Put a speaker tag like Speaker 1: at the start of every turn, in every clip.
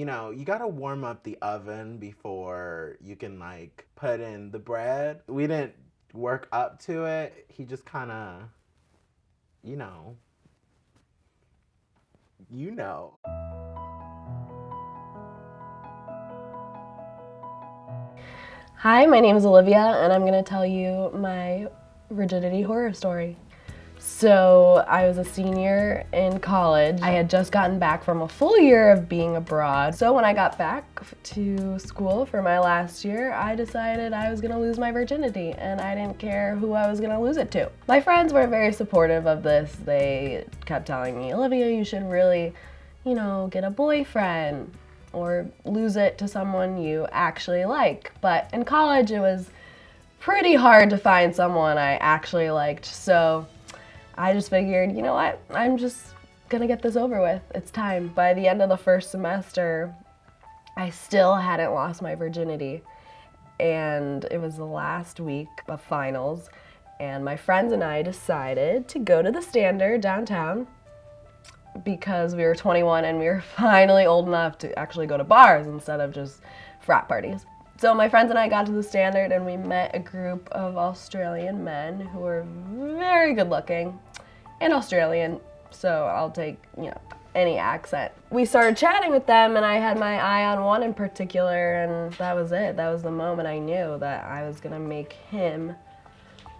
Speaker 1: you know, you gotta warm up the oven before you can like put in the bread. We didn't work up to it. He just kind of, you know.
Speaker 2: Hi, my name is Olivia, and I'm gonna tell you my virginity horror story. So I was a senior in college. I had just gotten back from a full year of being abroad. So when I got back to school for my last year, I decided I was gonna lose my virginity, and I didn't care who I was gonna lose it to. My friends were very supportive of this. They kept telling me, Olivia, you should really, you know, get a boyfriend or lose it to someone you actually like. But in college, it was pretty hard to find someone I actually liked. So I just figured, you know what, I'm just gonna get this over with. It's time. By the end of the first semester, I still hadn't lost my virginity. And it was the last week of finals, and my friends and I decided to go to the Standard downtown because we were 21 and we were finally old enough to actually go to bars instead of just frat parties. So my friends and I got to the Standard and we met a group of Australian men who were very good looking and Australian, so I'll take, you know, any accent. We started chatting with them and I had my eye on one in particular, and that was it. That was the moment I knew that I was gonna make him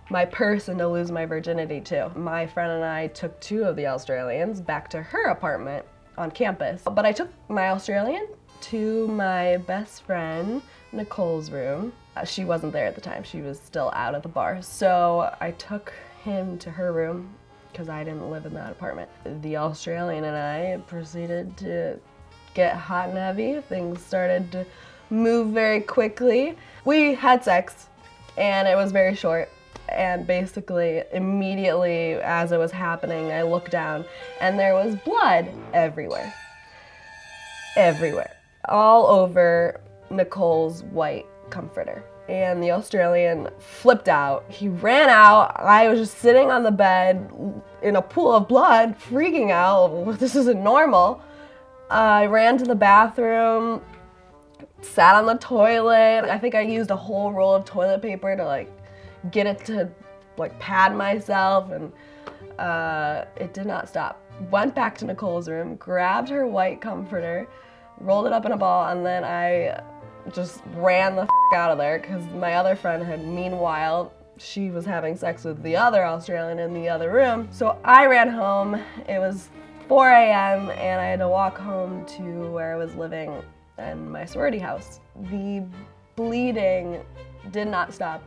Speaker 2: my person to lose my virginity to. My friend and I took two of the Australians back to her apartment on campus. But I took my Australian to my best friend Nicole's room. She wasn't there at the time. She was still out at the bar. So I took him to her room because I didn't live in that apartment. The Australian and I proceeded to get hot and heavy. Things started to move very quickly. We had sex and it was very short. And basically, immediately as it was happening, I looked down and there was blood everywhere. Everywhere. All over Nicole's white comforter. And the Australian flipped out. He ran out. I was just sitting on the bed in a pool of blood, freaking out. This isn't normal. I ran to the bathroom, sat on the toilet. I think I used a whole roll of toilet paper to like get it to like pad myself, and it did not stop. Went back to Nicole's room, grabbed her white comforter, rolled it up in a ball, and then I just ran the out of there because my other friend had, meanwhile, she was having sex with the other Australian in the other room. So I ran home. It was 4 a.m. and I had to walk home to where I was living in my sorority house. The bleeding did not stop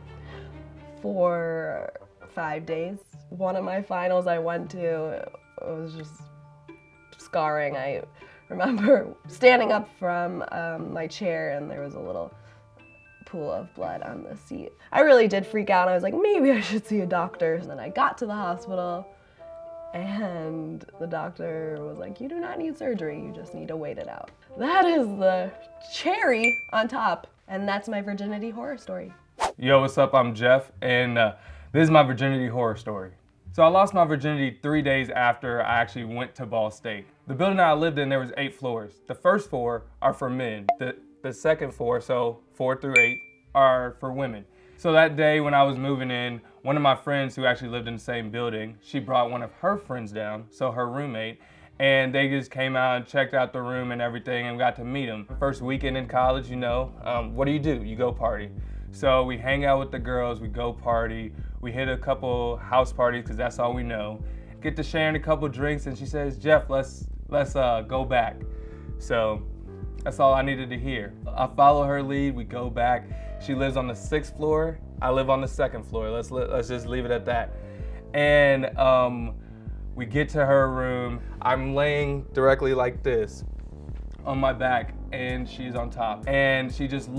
Speaker 2: for 5 days. One of my finals I went to, it was just scarring. I remember standing up from my chair and there was a little pool of blood on the seat. I really did freak out. I was like, maybe I should see a doctor. And then I got to the hospital and the doctor was like, you do not need surgery, you just need to wait it out. That is the cherry on top. And that's my virginity horror story.
Speaker 3: Yo, what's up? I'm Jeff, and this is my virginity horror story. So I lost my virginity 3 days after I actually went to Ball State. The building I lived in, there was 8 floors. The first 4 are for men. The second 4, so 4 through 8, are for women. So that day when I was moving in, one of my friends who actually lived in the same building, she brought one of her friends down, so her roommate, and they just came out and checked out the room and everything and got to meet them. First weekend in college, you know, what do? You go party. So we hang out with the girls, we go party, we hit a couple house parties because that's all we know. Get to sharing a couple drinks and she says, Jeff, let's go back. So that's all I needed to hear. I follow her lead, we go back. She lives on the 6th floor, I live on the 2nd floor. Let's just leave it at that. And we get to her room. I'm laying directly like this on my back and she's on top. And she just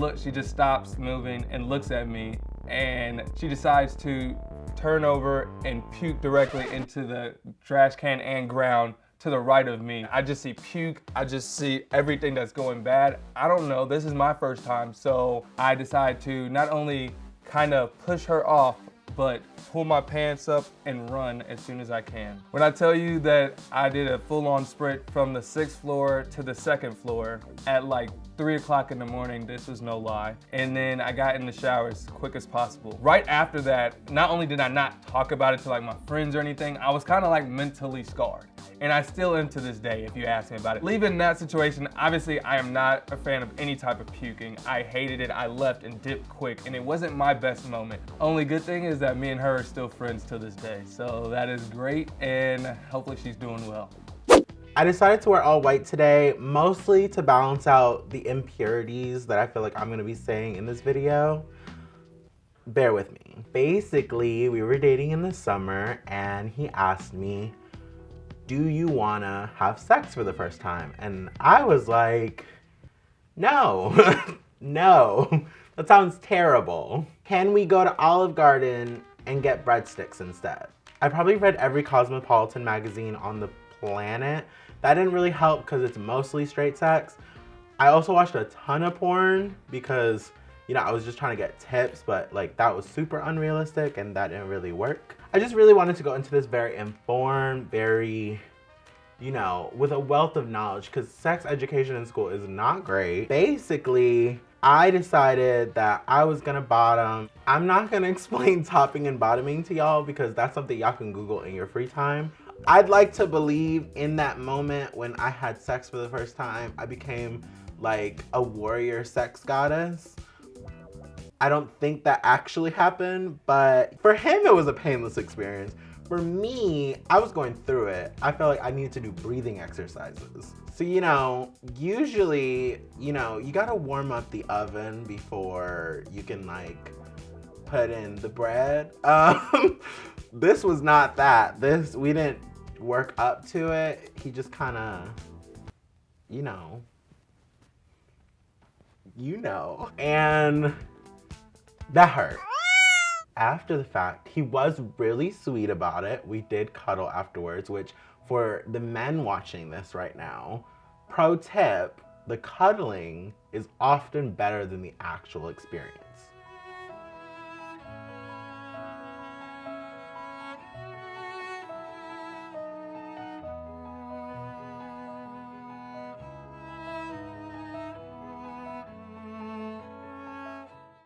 Speaker 3: stops moving and looks at me, and she decides to turn over and puke directly into the trash can and ground to the right of me. I just see puke, I just see everything that's going bad. I don't know, this is my first time, so I decide to not only kind of push her off, but pull my pants up and run as soon as I can. When I tell you that I did a full-on sprint from the 6th floor to the 2nd floor at like 3 o'clock in the morning, this was no lie. And then I got in the shower as quick as possible. Right after that, not only did I not talk about it to like my friends or anything, I was kind of like mentally scarred. And I still am to this day, if you ask me about it. Leaving that situation, obviously I am not a fan of any type of puking. I hated it, I left and dipped quick, and it wasn't my best moment. Only good thing is that me and her are still friends to this day. So that is great, and hopefully she's doing well.
Speaker 1: I decided to wear all white today, mostly to balance out the impurities that I feel like I'm gonna be saying in this video. Bear with me. Basically, we were dating in the summer and he asked me, do you wanna have sex for the first time? And I was like, no, no, that sounds terrible. Can we go to Olive Garden and get breadsticks instead? I probably read every Cosmopolitan magazine on the planet. That didn't really help because it's mostly straight sex. I also watched a ton of porn because, you know, I was just trying to get tips, but like that was super unrealistic and that didn't really work. I just really wanted to go into this very informed, very, you know, with a wealth of knowledge, because sex education in school is not great. Basically, I decided that I was gonna bottom. I'm not gonna explain topping and bottoming to y'all because that's something y'all can Google in your free time. I'd like to believe in that moment when I had sex for the first time, I became like a warrior sex goddess. I don't think that actually happened, but for him, it was a painless experience. For me, I was going through it. I felt like I needed to do breathing exercises. So, you know, usually, you know, you gotta warm up the oven before you can like put in the bread. This was not that. We didn't work up to it. He just kind of, you know, and that hurt. After the fact, he was really sweet about it. We did cuddle afterwards, which for the men watching this right now, pro tip, the cuddling is often better than the actual experience.